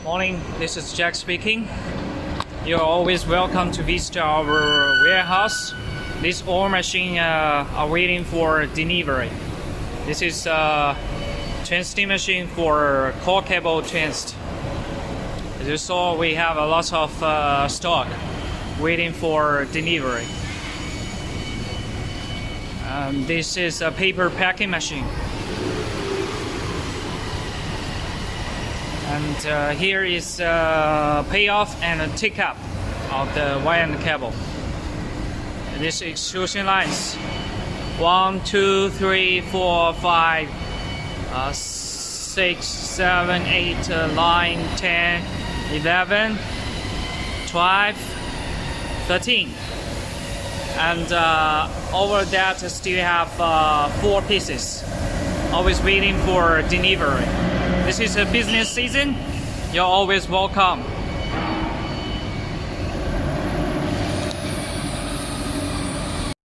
Morning, this is Jack speaking. You're always welcome to visit our warehouse. These all machines are waiting for delivery. This is twisting machine for core cable twist. As you saw, we have a lot of stock waiting for delivery. This is a paper packing machine. And here is payoff and a take up of the wire and the cable. This extrusion lines 1, 2, 3, 4, 5, 6, 7, 8, 9, 10, 11, 12, 13. And over that still have 4 pieces, always waiting for delivery. This is a business season. You're always welcome.